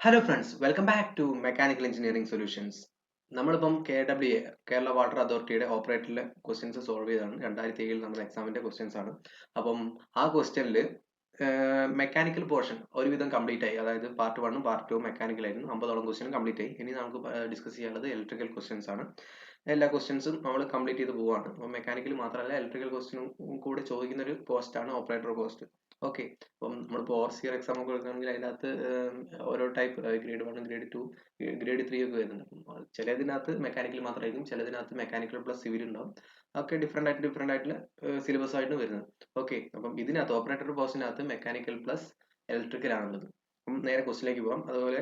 Hello friends, welcome back to mechanical engineering solutions. നമ്മളിപ്പം KWA Kerala water അതോറിറ്റിയുടെ ഓപ്പറേറ്ററിലെ questions solve ചെയ്താണ്. 2007 നമ്മുടെ എക്സാമിന്റെ ക്വസ്റ്റ്യൻസ് ആണ്. അപ്പം ആ ക്വസ്റ്റ്യനിൽ മെക്കാനിക്കൽ പോർഷൻ ഒരുവിധം കംപ്ലീറ്റ് ആയി. അതായത് പാർട്ട് 1ഉം പാർട്ട് 2ഉം മെക്കാനിക്കൽ ആയിരുന്നു. 50ഓളം ക്വസ്റ്റ്യൻ കംപ്ലീറ്റ് ആയി. ഇനി നമുക്ക് ഡിസ്കസ് ചെയ്യാനുള്ളത് ഇലക്ട്രിക്കൽ ക്വസ്റ്റ്യൻസ് ആണ്. എല്ലാ ക്വസ്റ്റ്യൻസും നമ്മൾ കംപ്ലീറ്റ് ചെയ്ത് പോവാണ്. അപ്പോൾ മെക്കാനിക്കൽ മാത്രമല്ല ഇലക്ട്രിക്കൽ ക്വസ്റ്റ്യനും കൂടെ ചോദിക്കുന്ന ഒരു പോസ്റ്റാണ് ഓപ്പറേറ്റർ പോസ്റ്റ്. ഓക്കെ, അപ്പം നമ്മളിപ്പോൾ ഓവർസിയർ എക്സാം ഒക്കെ എടുക്കുകയാണെങ്കിൽ അതിനകത്ത് ഓരോ ടൈപ്പ് ഗ്രേഡ് 1, ഗ്രേഡ് 2, ഗ്രേഡ് 3 ഒക്കെ വരുന്നുണ്ട്. അപ്പം ചിലതിനകത്ത് മെക്കാനിക്കൽ മാത്രമായിരിക്കും, ചിലതിനകത്ത് മെക്കാനിക്കൽ പ്ലസ് സിവിൽ ഉണ്ടാവും. അതൊക്കെ ഡിഫറെൻ്റ് ആയിട്ടുള്ള സിലബസ് ആയിട്ട് വരുന്നത്. ഓക്കെ, അപ്പം ഇതിനകത്ത് ഓപ്പറേറ്റർ പോസ്റ്റിനകത്ത് മെക്കാനിക്കൽ പ്ലസ് ഇലക്ട്രിക്കൽ ആണുള്ളത്. അപ്പം നേരെ ക്വസ്റ്റിലേക്ക് പോകാം. അതുപോലെ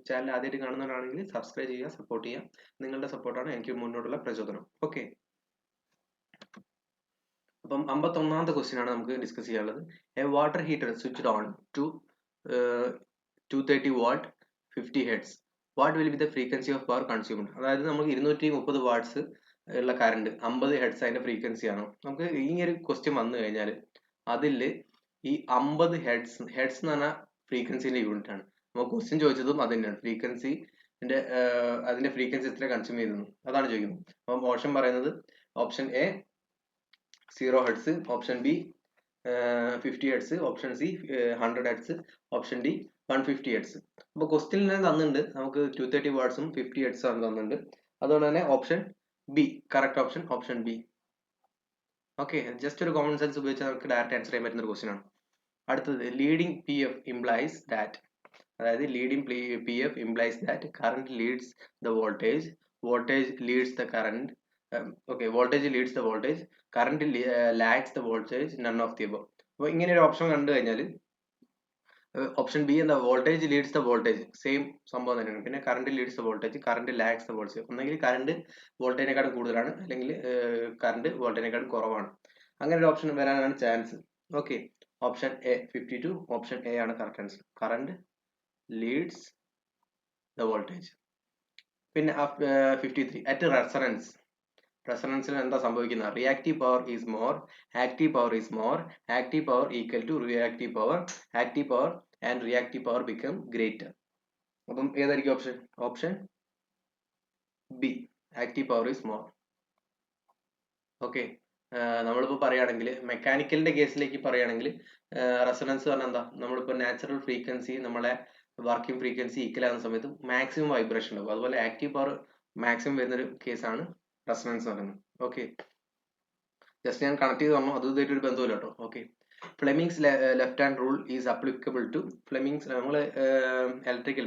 ചാനൽ ആദ്യമായിട്ട് കാണുന്നവരാണെങ്കിൽ സബ്സ്ക്രൈബ് ചെയ്യുക, സപ്പോർട്ട് ചെയ്യുക. നിങ്ങളുടെ സപ്പോർട്ടാണ് എനിക്ക് മുന്നോട്ടുള്ള പ്രചോദനം. ഓക്കെ, അപ്പം 51ാമത്തെ ക്വസ്റ്റ്യൻ ആണ് നമുക്ക് ഡിസ്കസ് ചെയ്യാനുള്ളത്. A water heater switched on to 230 watt 50 hertz. What will be the frequency of power consumed? അതായത് നമുക്ക് 230 വാട്ട്സ് ഉള്ള കറണ്ട് 50 ഹെഡ്സ് അതിന്റെ ഫ്രീക്വൻസി ആണ്. നമുക്ക് ഈ ഒരു ക്വസ്റ്റ്യൻ വന്നു കഴിഞ്ഞാൽ അതിൽ ഈ 50 ഹെഡ്സ് എന്ന് പറഞ്ഞാൽ ഫ്രീക്വൻസിന്റെ യൂണിറ്റ് ആണ്. നമുക്ക് ക്വസ്റ്റ്യൻ ചോദിച്ചതും അത് തന്നെയാണ്. അതിന്റെ ഫ്രീക്വൻസി എത്ര കൺസ്യൂം ചെയ്തു അതാണ് ചോദിക്കുന്നത്. അപ്പം ഓപ്ഷൻ പറയുന്നത് option A 0 hertz, option B 50 hertz, option C 100 hertz, option D 150 hertz. അപ്പോൾ ക്വസ്റ്റ്യനിൽ തന്നിട്ടുണ്ട് നമുക്ക് 230 വാട്ട്സും 50 ഹെഡ്സും ആണ് തന്നിട്ടുണ്ട്. അതുകൊണ്ട് തന്നെ option B correct option B. Okay, just ഒരു കോമൺ സെൻസ് ഉപയോഗിച്ചാൽ നമുക്ക് ഡയറക്റ്റ് ആൻസർ ചെയ്യാൻ പറ്റുന്ന ഒരു ക്വസ്റ്റ്യൻ ആണ്. അടുത്തത് leading P F implies that. അതായത് leading P F implies that current leads the voltage, voltage leads the current. Voltage leads the voltage, current lags the voltage, none of the above. അപ്പോൾ ഇങ്ങനെ ഒരു option കണ്ടു കഴിഞ്ഞാൽ option B എന്താ, voltage leads the voltage, same സംഭവം തന്നെയാണ്. പിന്നെ current leads the voltage, current lags the voltage. ഒന്നെങ്കിൽ കറന്റ് വോൾട്ടേജിനെക്കാളും കൂടുതലാണ്, അല്ലെങ്കിൽ കറന്റ് വോൾട്ടേജിനെക്കാളും കുറവാണ്. അങ്ങനെ ഒരു ഓപ്ഷൻ വരാനാണ് chance. Okay, option A 52, option A ആണ് correct answer. Current leads the voltage. പിന്നെ 53 അറ്റ് റെസണൻസിൽ എന്താ സംഭവിക്കുന്നത്? Reactive power is more, active power is more, active power equal to reactive power, active power and reactive power become greater. അപ്പം ഏതായിരിക്കും option? Option B, active power is more. Okay, നമ്മളിപ്പോൾ പറയുകയാണെങ്കിൽ മെക്കാനിക്കലിന്റെ കേസിലേക്ക് പറയുകയാണെങ്കിൽ റെസണൻസ് പറഞ്ഞാൽ എന്താ, നമ്മളിപ്പോൾ നാച്ചുറൽ ഫ്രീക്വൻസി നമ്മളെ വർക്കിംഗ് ഫ്രീക്വൻസി ഈക്വൽ ആകുന്ന സമയത്ത് മാക്സിമം വൈബ്രേഷൻ ഉണ്ടാവും. അതുപോലെ ആക്റ്റീവ് പവർ മാക്സിമം വരുന്നൊരു കേസാണ് റെസണൻസ് പറയുന്നത്. ഓക്കെ, ജസ്റ്റ് ഞാൻ കണക്ട് ചെയ്ത് പറഞ്ഞു, അത് ഇതായിട്ടൊരു ബന്ധമില്ല കേട്ടോ. Okay, Fleming's left hand rule is applicable to Fleming's. നമ്മൾ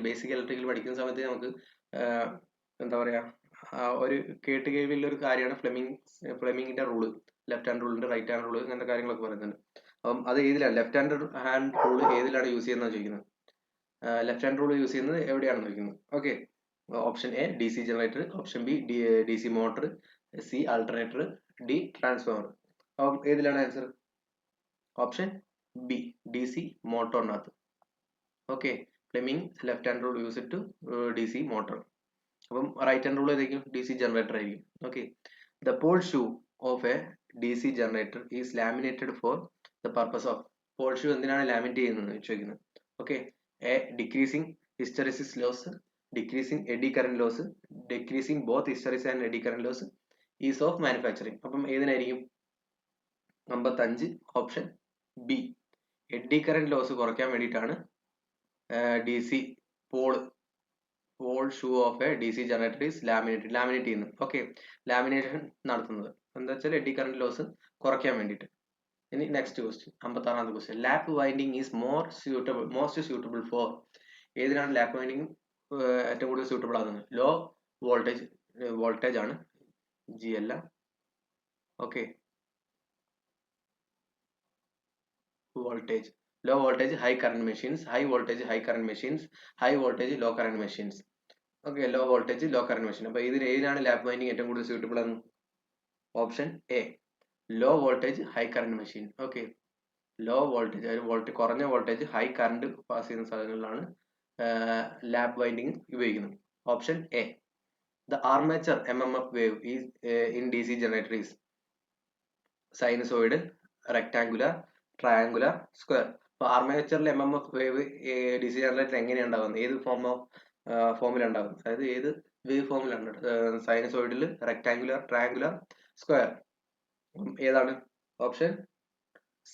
ബേസിക് ഇലക്ട്രിക്കൽ പഠിക്കുന്ന സമയത്ത് നമുക്ക് എന്താ പറയാ, ഒരു കേട്ടുകേൾവിയുള്ള ഒരു കാര്യമാണ് ഫ്ലെമിങ്ങിന്റെ റൂള്. ലെഫ്റ്റ് ഹാൻഡ് റൂളിന്റെ റൈറ്റ് ഹാൻഡ് റൂള്, അങ്ങനത്തെ കാര്യങ്ങളൊക്കെ പറയുന്നുണ്ട്. അപ്പം അത് ഏതിലാണ് ലെഫ്റ്റ് ഹാൻഡ് റൂള് ഏതിലാണ് യൂസ് ചെയ്യുന്നത് ചോദിക്കുന്നത്. ലെഫ്റ്റ് ഹാൻഡ് റൂൾ യൂസ് ചെയ്യുന്നത് എവിടെയാണെന്ന് ചോദിക്കുന്നത്. Okay, option A DC generator, option B DC motor, C alternator, D transformer. അപ്പം ഏതിലാണ് ആൻസർ? ഓപ്ഷൻ ബി DC മോട്ടോറിനകത്ത്. Okay, Fleming left hand rule use to DC motor. അപ്പം right hand rule ഏതായിരിക്കും? DC generator ആയിരിക്കും. Okay, the pole shoe of a DC generator is laminated for the purpose of. Pole shoe എന്തിനാണ് laminate ചെയ്യുന്നത് ചോദിക്കുന്നത്. Okay, a decreasing hysteresis loss, decreasing eddy current loss, decreasing both hysteresis and eddy current loss, is of manufacturing. അപ്പം ഏതിനായിരിക്കും? 55 option B, eddy current loss കുറയ്ക്കാൻ വേണ്ടിയിട്ടാണ് DC Paul shoe of a DC generator is laminate ചെയ്യുന്നത്. Okay, lamination നടത്തുന്നത് എന്താ വെച്ചാൽ eddy current loss കുറയ്ക്കാൻ വേണ്ടിയിട്ട്. ഇനി നെക്സ്റ്റ് ക്വസ്റ്റ്യൻ, 56ാമത്തെ question. Lap winding is most suitable for. ഏതിനാണ് ലാപ്പ് വൈൻഡിങ് ഏറ്റവും കൂടുതൽ സ്യൂട്ടബിൾ ആകുന്നത്? ലോ വോൾട്ടേജ് ആണ്, ജി അല്ല. Okay, voltage, low voltage high current machines, high voltage high current machines, high voltage low current machines. Okay, low voltage low current machine. അപ്പൊ ഇതിൽ ഏതിനാണ് lap winding ഏറ്റവും കൂടുതൽ സ്യൂട്ടബിൾ എന്ന്? Option A, low voltage high current machine. Okay, low voltage, അതായത് കുറഞ്ഞ voltage high current pass ചെയ്യുന്ന സ്ഥലങ്ങളിലാണ് ലാപ്പ് വൈൻഡിങ് ഉപയോഗിക്കുന്നത്. Option A, the armature MMF wave is in DC generator is sinusoidal, rectangular, triangular, square. അപ്പോൾ ആർമേച്ചറിൽ MMF wave DC generator എങ്ങനെയാണ് ഉണ്ടാകുന്നത്, ഏത് ഫോമിലാണ് ഉണ്ടാകുന്നത്, അതായത് ഏത് വേവ് ഫോമിലാണ്, സൈനസോയിഡിൽ, റെക്ടാങ്കുലർ, ട്രയാങ്കുലർ, സ്ക്വയർ. ഏതാണ് ഓപ്ഷൻ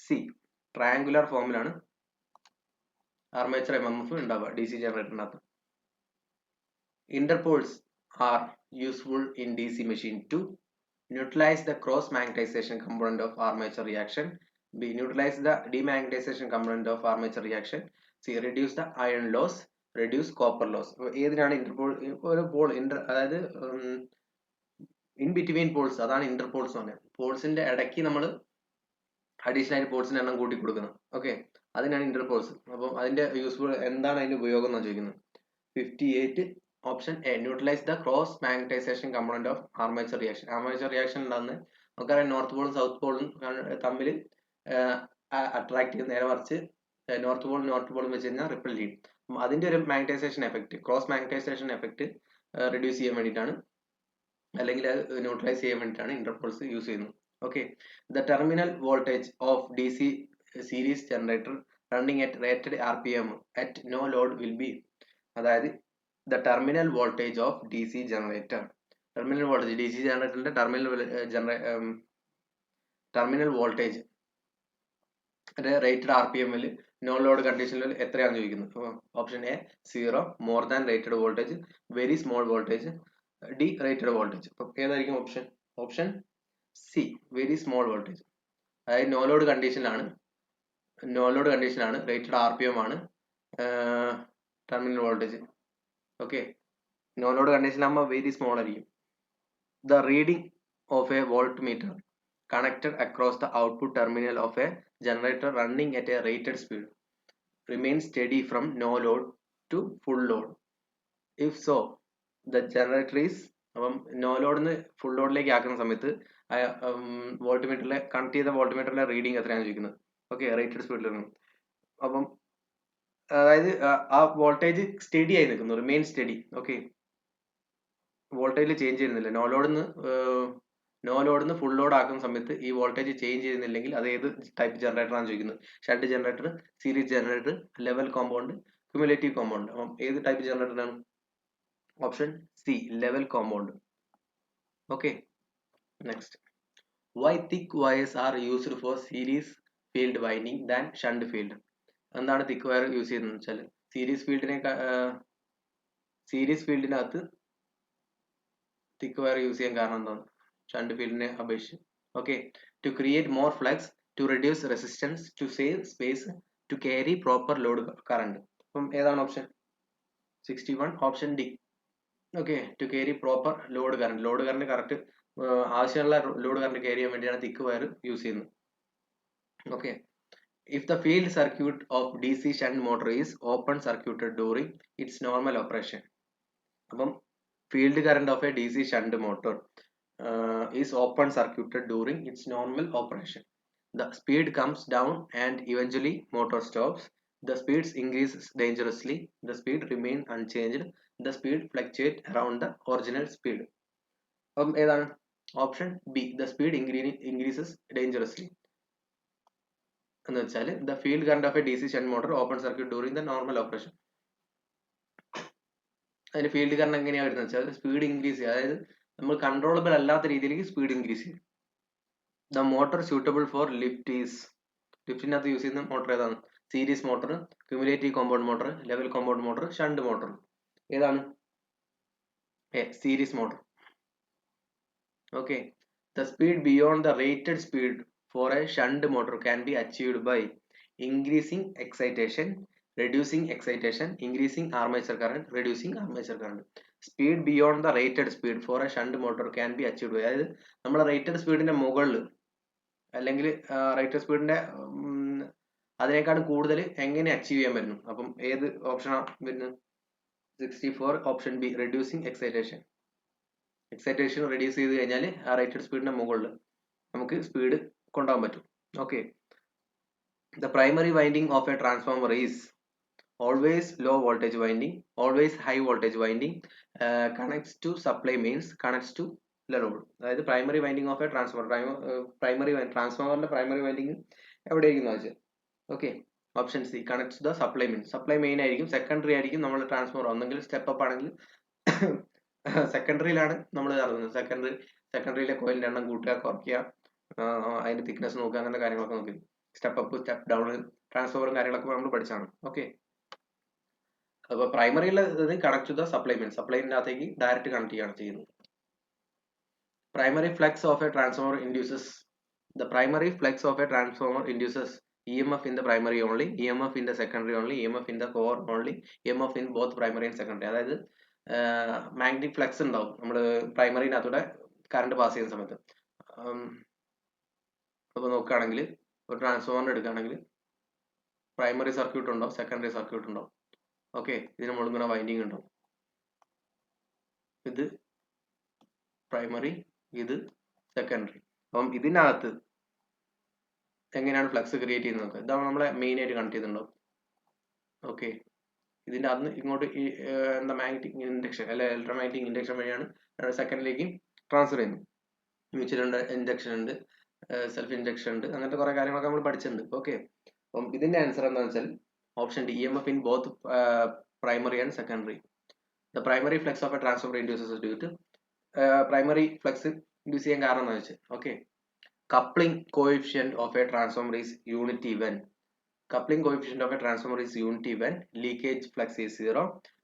സി, ട്രയാങ്കുലർ ഫോമിലാണ് ആർമേച്ചർ എംഎംഎഫ് ഉണ്ടാവുക DC ജനറേറ്ററിനകത്ത്. Interpoles are useful in DC machine to neutralize the cross magnetization component of armature reaction, B, neutralize the demagnetization component of armature reaction, C, reduce the iron loss, reduce copper loss. ഏതിനാണ് interpole, ഒരു pole അതായത് in between poles, അതാണ് interpoles എന്ന് പറഞ്ഞത്. പോൾസിന്റെ ഇടയ്ക്ക് നമ്മൾ additional ആയിട്ട് പോൾസിന്റെ എണ്ണം കൂട്ടി കൊടുക്കുന്നത്. ഓക്കെ, അതിനാണ് ഇന്റർപോൾസ്. അപ്പം അതിന്റെ യൂസ്ഫുൾ എന്താണ്, അതിന്റെ ഉപയോഗം എന്നാണ് ചോദിക്കുന്നത്. 58 option A, neutralise the cross magnetisation component of armature reaction. Armature reaction ഉണ്ടാകുന്നത് നമുക്കറിയാം, നോർത്ത് പോളും സൗത്ത് പോളും തമ്മിൽ അട്രാക്ട് ചെയ്യും, നേരെ മറിച്ച് നോർത്ത് പോളും വെച്ച് കഴിഞ്ഞാൽ റിപ്പൽ ചെയ്യും. അതിന്റെ ഒരു magnetization effect, cross magnetization effect reduce ചെയ്യാൻ വേണ്ടിയിട്ടാണ്, അല്ലെങ്കിൽ അത് ന്യൂട്രലൈസ് ചെയ്യാൻ വേണ്ടിയിട്ടാണ് ഇന്റർപോൾസ് യൂസ് ചെയ്യുന്നത്. Okay, the terminal voltage of DC series generator running at rated RPM at no load will be, അതായത് the terminal voltage of DC generator. Terminal voltage DC generator terminal voltage rated RPM ൽ no load condition എത്രയാണെന്ന് ചോദിക്കുന്നത്. Option A 0, more than rated voltage, very small voltage, D rated voltage. അപ്പോൾ ഏതായിരിക്കും option? Option C, very small voltage. അതായത് no load കണ്ടീഷനിലാണ്, rated RPM ആണ് terminal voltage. Okay, no load കണ്ടീഷനിലാകുമ്പോൾ very small ആയിരിക്കും. The reading of a volt meter connected across the output terminal of a generator running at a rated speed remain steady from no load to full load. If so the generator is, അപ്പം no ലോഡിന്ന് full ലോഡിലേക്ക് ആക്കുന്ന സമയത്ത് volt മീറ്ററിലെ connect ചെയ്ത volt മീറ്ററിലെ reading എത്രയാണെന്ന് ചോദിക്കുന്നത്. Okay, rated സ്പീഡിൽ. അപ്പം അതായത് ആ വോൾട്ടേജ് സ്റ്റഡി ആയി നിൽക്കുന്നു, remain study. Okay, voltage change ചെയ്യുന്നില്ല. നോ ലോഡിന്ന് ഫുൾ ലോഡ് ആക്കുന്ന സമയത്ത് ഈ വോൾട്ടേജ് ചേഞ്ച് ചെയ്യുന്നില്ലെങ്കിൽ അത് ഏത് ടൈപ്പ് ജനറേറ്റർ ആണ് ചോദിക്കുന്നത്. Shunt generator, series generator, level compound, cumulative compound. അപ്പം ഏത് ടൈപ്പ് ജനറേറ്റർ ആണ്? Option C, level compound. Okay, next, why thick wires are used for series field winding than shunt field. എന്താണ് thick wire use ചെയ്യുന്നത് വെച്ചാൽ, series ഫീൽഡിനകത്ത് thick wire use ചെയ്യാൻ കാരണം എന്താണ്? ഷണ്ട് ഫീൽഡിനെ അപേക്ഷിച്ച്. Okay, to create more flux, to reduce resistance, to save space, to carry proper load current. അപ്പം ഏതാണ് option? 61 option D. Okay, to carry proper load current correct ആവശ്യമുള്ള load current carry ചെയ്യാൻ വേണ്ടിയാണ് തിക്ക് വയർ യൂസ് ചെയ്യുന്നത്. Okay, if the field circuit of DC shunt motor is open circuited during its normal operation, അപ്പം field current of a DC shunt motor is open circuited during its normal operation, the speed comes down and eventually motor stops, the speeds increases dangerously, the speed remain unchanged, the speed fluctuate around the original speed. അപ്പം ഏതാണ് option B, the speed increases dangerously എന്ന് വെച്ചാൽ the field current of a DC shunt motor open circuit during the normal operation. അതിന് field current എങ്ങനെയാണ് വരുന്നത് വെച്ചാൽ speed increase ചെയ്യുക, അതായത് നമ്മൾ കൺട്രോളബിൾ അല്ലാത്ത രീതിയിലേക്ക് സ്പീഡ് ഇൻക്രീസ് ചെയ്യും. The motor suitable for lift is, ലിഫ്റ്റിനകത്ത് യൂസ് ചെയ്യുന്ന മോട്ടർ ഏതാണ്? Series motor, cumulative compound motor, level compound motor, shunt motor. ഏതാണ്? Series motor. Okay, the speed beyond the rated speed for a shunt motor can be achieved by increasing excitation, reducing excitation, increasing armature current, reducing armature current. Speed beyond the rated speed for a shunt motor can be achieved by, അതായത് നമ്മുടെ rated സ്പീഡിന്റെ മുകളിൽ അല്ലെങ്കിൽ rated സ്പീഡിന്റെ അതിനേക്കാൾ കൂടുതൽ എങ്ങനെ achieve ചെയ്യാൻ പറ്റുന്നു? അപ്പം ഏത് ഓപ്ഷനാണ് വരുന്നത്? 64 option B, reducing excitation. Excitation reduce ചെയ്ത് കഴിഞ്ഞാൽ ആ റേറ്റഡ് സ്പീഡിന്റെ മുകളിൽ നമുക്ക് സ്പീഡ് കൊണ്ടുപോകാൻ പറ്റും. Okay, the primary winding of a transformer is always low voltage winding, always high voltage winding, connects to supply means connects to load. അതായത് primary winding of a transformer, ട്രാൻസ്ഫോമറിന്റെ primary winding എവിടെയായിരിക്കും വെച്ചാൽ, okay, option C connects the supply main. Supply main ആയിരിക്കും, secondary ആയിരിക്കും നമ്മൾ transformer. ഒന്നെങ്കിൽ step up ആണെങ്കിൽ സെക്കൻഡറിയിലാണ് നമ്മൾ നടത്തുന്നത്. സെക്കൻഡറിയിലെ കോയിലിന്റെ എണ്ണം കൂട്ടുക, കുറയ്ക്കുക, അതിന്റെ തിക്നെസ് നോക്കുക, അങ്ങനത്തെ കാര്യങ്ങളൊക്കെ നോക്കി. സ്റ്റെപ്പ് അപ്പ്, സ്റ്റെപ്പ് ഡൗൺ, ട്രാൻസ്ഫോമറും കാര്യങ്ങളൊക്കെ നമ്മൾ പഠിച്ചാണ്. ഓക്കെ. അപ്പോൾ പ്രൈമറിയിലെ connect to the supply main. സപ്ലൈൻ്റെ അകത്തേക്ക് ഡയറക്റ്റ് കണക്ട് ചെയ്യുകയാണ് ചെയ്യുന്നത്. Primary flex of a transformer induces the primary flex of a transformer induces EMF in the primary only, EMF in the secondary only, EMF in the core only, EMF in both primary and secondary. അതായത് magnetic flux ഉണ്ടാവും നമ്മൾ പ്രൈമറിനകത്തൂടെ current pass ചെയ്യുന്ന സമയത്ത്. അപ്പോൾ നോക്കുകയാണെങ്കിൽ ഒരു transformer എടുക്കുകയാണെങ്കിൽ primary circuit ഉണ്ടാവും, സെക്കൻഡറി സർക്യൂട്ട് ഉണ്ടാവും. ഓക്കെ, ഇതിന് മുകളിൽ ഇങ്ങനെ വൈൻഡിങ് ഉണ്ടാവും. ഇത് പ്രൈമറി, ഇത് സെക്കൻഡറി. അപ്പം ഇതിനകത്ത് എങ്ങനെയാണ് ഫ്ലക്സ് ക്രിയേറ്റ് ചെയ്യുന്നത്? ഇതാണ് നമ്മളെ മെയിൻ ആയിട്ട് കണക്ട് ചെയ്തിട്ടുണ്ടാവും. ഓക്കെ, ഇതിൻ്റെ അന്ന് ഇങ്ങോട്ട് എന്താ മാഗ്നറ്റിക് ഇൻഡക്ഷൻ അല്ലെ ഇലക്ട്രോമാഗ്നറ്റിക് ഇൻഡക്ഷൻ വഴിയാണ് സെക്കൻഡിലേക്ക് ട്രാൻസ്ഫർ ചെയ്യുന്നത്. മ്യൂച്വൽ ഇൻഡക്ഷൻ ഉണ്ട്, സെൽഫ് ഇൻഡക്ഷൻ ഉണ്ട്, അങ്ങനത്തെ കുറെ കാര്യങ്ങളൊക്കെ നമ്മൾ പഠിച്ചിട്ടുണ്ട്. ഓക്കെ, അപ്പം ഇതിന്റെ ആൻസർ എന്താണെന്ന് വെച്ചാൽ option D, EMF in both primary and secondary. The primary flux of a transformer induces due to primary flux induce ചെയ്യാൻ കാരണം എന്താ വെച്ചാൽ okay, coupling coefficient of a transformer is unity when coupling coefficient of a transformer is unity when leakage flux is 0,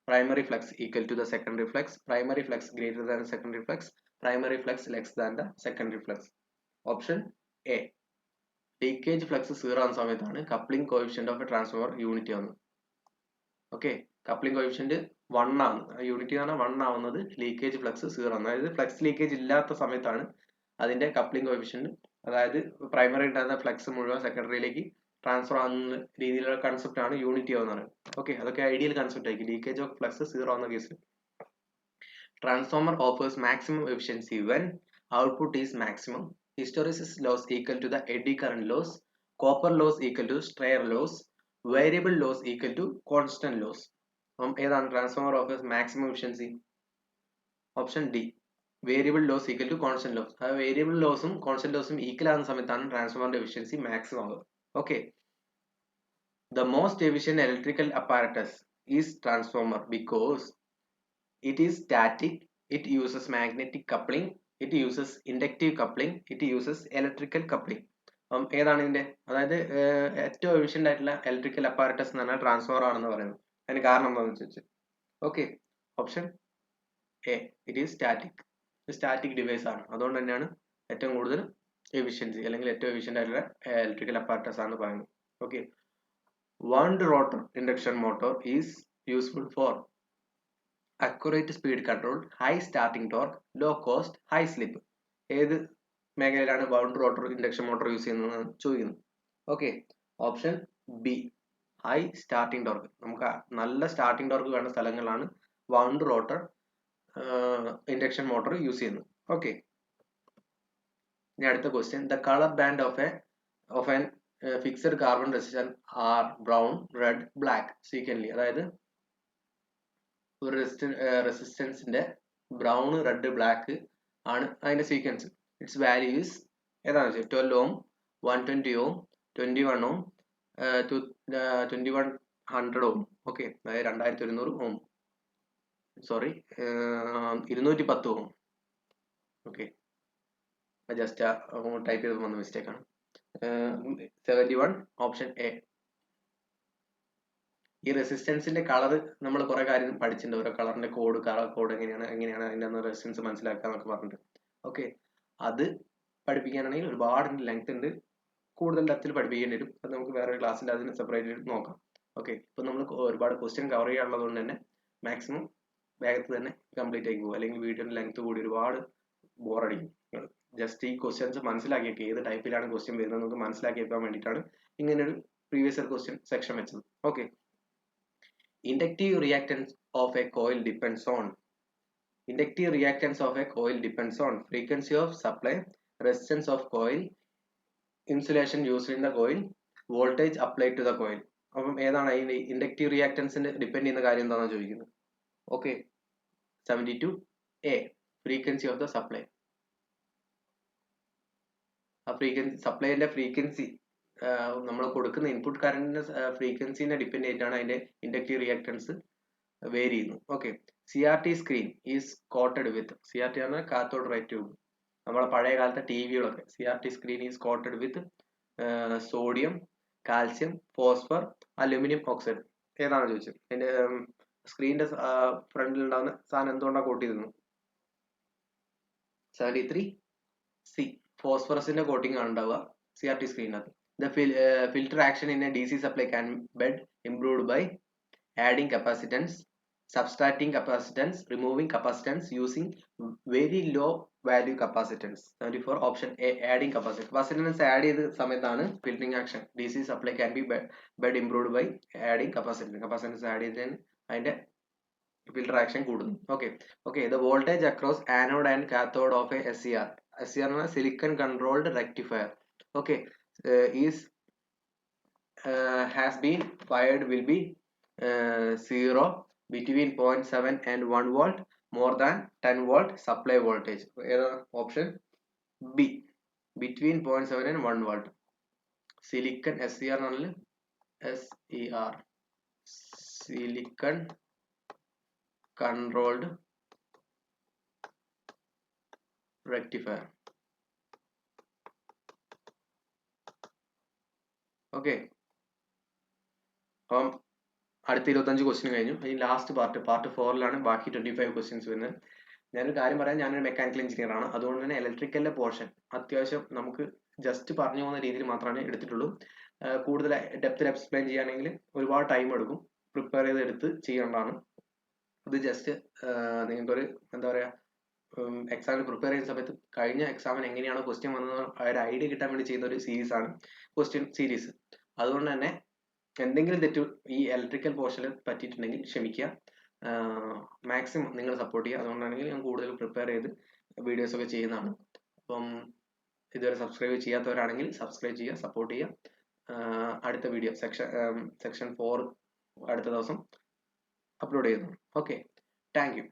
primary flux equal to the secondary flux, primary flux greater than secondary flux, primary flux less than the secondary flux. Option A, leakage flux 0 ആവുന്ന സമയത്താണ് coupling coefficient of a transformer unity ആവുന്നത്. Okay, coupling coefficient 1 ആണ്, unity എന്ന് പറഞ്ഞാൽ 1 ആവുന്നത് leakage flux 0 ആണ്. അതായത് flux leakage ഇല്ലാത്ത സമയത്താണ് അതിന്റെ കപ്ലിംഗ് കോഎഫിഷ്യന്റ്, അതായത് പ്രൈമറി ഉണ്ടായിരുന്ന ഫ്ലക്സ് മുഴുവൻ സെക്കൻഡറിയിലേക്ക് ട്രാൻസ്ഫർ ആവുന്ന രീതിയിലുള്ള കൺസെപ്റ്റ് ആണ് യൂണിറ്റി ആവുന്നത്. ഓക്കെ, അതൊക്കെ ഐഡിയൽ കൺസെപ്റ്റ് ആയിരിക്കും. ലീക്കേജ് ഓഫ് ഫ്ലക്സ് 0 ആവുന്ന കേസിൽ transformer offers maximum efficiency when output is maximum, hysteresis loss equal to the eddy current loss, copper loss equal to stray loss, variable loss equal to constant loss. അപ്പം ഏതാണ് transformer offers maximum efficiency? Option D, variable loss equal to constant loss. ആ variable ലോസും constant ലോസും equal ആകുന്ന സമയത്താണ് ട്രാൻസ്ഫോമറിന്റെ efficiency maximum ആവുക. Okay, the most efficient electrical apparatus is transformer because it is static, it uses magnetic coupling, it uses inductive coupling, it uses electrical coupling. അപ്പം ഏതാണ് ഇതിന്റെ, അതായത് ഏറ്റവും എഫിഷ്യന്റ് ആയിട്ടുള്ള ഇലക്ട്രിക്കൽ അപ്പാരറ്റസ് എന്ന് പറഞ്ഞാൽ ട്രാൻസ്ഫോമർ ആണെന്ന് പറയുന്നത്. അതിന് കാരണം എന്താണെന്ന് വെച്ചാൽ okay, option A, it is static device ആണ്. അതുകൊണ്ട് തന്നെയാണ് ഏറ്റവും കൂടുതൽ എഫിഷ്യൻസി അല്ലെങ്കിൽ ഏറ്റവും എഫിഷ്യന്റ് ആയിട്ടുള്ള ഇലക്ട്രിക്കൽ അപ്പാരറ്റസ് ആണെന്ന് പറയുന്നത്. Okay, wound rotor induction motor is useful for accurate speed control, high starting torque, low cost, high slip. ഏത് മേഖലയിലാണ് wound rotor induction motor use ചെയ്യുന്നത് ചോദിക്കുന്നു. Okay, option B, high starting torque. നമുക്ക് നല്ല starting torque വേണ്ട സ്ഥലങ്ങളിലാണ് wound rotor induction motor use ചെയ്യുന്നത്. Okay, ഇനി അടുത്ത question, the colour band of an fixed carbon resistance are brown, red, black sequentially. അതായത് ഒരു റെസിസ്റ്റൻസിന്റെ ബ്രൗൺ, റെഡ്, ബ്ലാക്ക് ആണ് അതിന്റെ സീക്വൻസ്. ഇറ്റ്സ് വാല്യൂ ഈസ് ഏതാണെന്ന് വെച്ചാൽ 12 ohm, 120 ohm, 21 ohm, 2100 ohm. Okay, അതായത് 2100 ohm, sorry 210 ohm. Okay, just type ചെയ്ത് വന്ന മിസ്റ്റേക്ക് ആണ്. 71, ഓപ്ഷൻ എ. ഈ റെസിസ്റ്റൻസിന്റെ കളർ നമ്മൾ കുറെ കാര്യം പഠിച്ചിട്ടുണ്ട്. ഓരോ കളറിന്റെ കോഡ് എങ്ങനെയാണ് അതിന്റെ റെസിസ്റ്റൻസ് മനസ്സിലാക്കുക എന്നൊക്കെ പറഞ്ഞിട്ട്. ഓക്കെ, അത് പഠിപ്പിക്കാനാണെങ്കിൽ ഒരുപാട് ലെങ്ത് ഉണ്ട്, കൂടുതൽ ഡെപ്തിൽ പഠിപ്പിക്കേണ്ടി വരും. അത് നമുക്ക് വേറെ ക്ലാസ്സിൽ അതിന് സെപ്പറേറ്റ് നോക്കാം. ഓക്കെ, ഇപ്പൊ നമ്മൾ ഒരുപാട് ക്വസ്റ്റ്യൻ കവർ ചെയ്യാനുള്ളത് കൊണ്ട് തന്നെ മാക്സിമം വേഗത്തിൽ തന്നെ കംപ്ലീറ്റ് ആക്കി പോകും, അല്ലെങ്കിൽ വീഡിയോയുടെ ലെങ്ത് കൂടി ഒരുപാട് ബോറടിക്കും. ജസ്റ്റ് ഈ ക്വസ്റ്റ്യൻസ് മനസ്സിലാക്കിയേക്ക് ഏത് ടൈപ്പിലാണ് ക്വസ്റ്റ്യൻ വരുന്നത് നമുക്ക് മനസ്സിലാക്കി വെക്കാൻ വേണ്ടിയിട്ടാണ് ഇങ്ങനെ ഒരു പ്രീവിയസ് ഇയർ ക്വസ്റ്റ്യൻ സെക്ഷൻ വെച്ചത്. Okay, inductive reactance of A coil depends on frequency of supply, resistance of coil, insulation used in the coil, voltage applied to the coil. അപ്പം ഏതാണ് അതിന്റെ ഇൻഡക്റ്റീവ് റിയാക്ടൻസിന്റെ ഡിപ്പെൻഡ് ചെയ്യുന്ന കാര്യം എന്താണെന്ന് ചോദിക്കുന്നത്. Okay, 72A, frequency of the supply. ആ frequency, സപ്ലൈന്റെ frequency നമ്മൾ കൊടുക്കുന്ന ഇൻപുട്ട് കറന്റിന്റെ ഫ്രീക്വൻസിനെ ഡിപ്പെൻഡ് ചെയ്തിട്ടാണ് അതിന്റെ ഇൻഡക്റ്റീവ് റിയാക്ടൻസ് വേരി ചെയ്യുന്നു. Okay, CRT screen is quoted with, CRT ആണ് കാത്തോഡ് റേ ട്യൂബ്, നമ്മളെ പഴയ കാലത്തെ ടിവികളൊക്കെ CRT screen is quoted with sodium, calcium, phosphor, aluminium oxide. ഏതാണ് ചോദിച്ചത്? അതിന്റെ സ്ക്രീനിന്റെ ഫ്രണ്ടിൽ ഉണ്ടാകുന്ന സാധനം എന്തുകൊണ്ടാണ് കോട്ട് ചെയ്തിരുന്നു? 73C ഫോസ്ഫറസിന്റെ കോട്ടിംഗ് ആണ് ഉണ്ടാവുക CRT സ്ക്രീനകത്ത്. The filter action in a DC supply can be improved by adding capacitance, subtracting capacitance, removing capacitance, using very low value capacitance. 74 option A adding capacitance. Capacitance add ചെയ്ത സമയത്താണ് filtering action DC supply can be better improved by adding capacitance. Capacitance add ചെയ്തതിന് അതിന്റെ filter action കൂടുന്നു. Okay, the voltage across anode and cathode of a SCR എന്ന silicon controlled rectifier is has been fired will be 0 between 0.7 and 1 volt, more than 10 volt supply voltage. Option B between 0.7 and 1 volt. Silicon SCR SER silicon controlled rectifier. Okay, അപ്പം അടുത്ത 25 question കഴിഞ്ഞു. ഇനി last part 4-ലാണ് ബാക്കി 25 questions വരുന്നത്. ഞാനൊരു കാര്യം പറയാം, ഞാനൊരു മെക്കാനിക്കൽ എഞ്ചിനീയർ ആണ്. അതുകൊണ്ട് തന്നെ ഇലക്ട്രിക്കലിന്റെ പോർഷൻ അത്യാവശ്യം നമുക്ക് ജസ്റ്റ് പറഞ്ഞു പോകുന്ന രീതിയിൽ മാത്രമാണ് എടുത്തിട്ടുള്ളൂ. കൂടുതൽ ഡെപ്തിൽ എക്സ്പ്ലെയിൻ ചെയ്യുകയാണെങ്കിൽ ഒരുപാട് ടൈം എടുക്കും, പ്രിപ്പയർ ചെയ്ത് എടുത്ത് ചെയ്യേണ്ടതാണ്. ഇത് ജസ്റ്റ് നിങ്ങൾക്കൊരു എന്താ പറയുക, എക്സാമിന് പ്രിപ്പയർ ചെയ്യുന്ന സമയത്ത് കഴിഞ്ഞ എക്സാമിന് എങ്ങനെയാണ് ക്വസ്റ്റ്യൻ വന്നത് ഒരു ഐഡിയ കിട്ടാൻ വേണ്ടി ചെയ്യുന്ന ഒരു സീരീസ് ആണ് ക്വസ്റ്റ്യൻ സീരീസ്. അതുകൊണ്ട് തന്നെ എന്തെങ്കിലും തെറ്റ് ഈ ഇലക്ട്രിക്കൽ പോർഷനിൽ പറ്റിയിട്ടുണ്ടെങ്കിൽ ക്ഷമിക്കുക, മാക്സിമം നിങ്ങൾ സപ്പോർട്ട് ചെയ്യുക. അതുകൊണ്ടാണെങ്കിൽ ഞാൻ കൂടുതൽ പ്രിപ്പയർ ചെയ്ത് വീഡിയോസ് ഒക്കെ ചെയ്യുന്നതാണ്. അപ്പം ഇതുവരെ സബ്സ്ക്രൈബ് ചെയ്യാത്തവരാണെങ്കിൽ സബ്സ്ക്രൈബ് ചെയ്യുക, സപ്പോർട്ട് ചെയ്യുക. അടുത്ത വീഡിയോ സെക്ഷൻ 4 അടുത്ത ദിവസം അപ്ലോഡ് ചെയ്യുന്നു. Okay, thank you.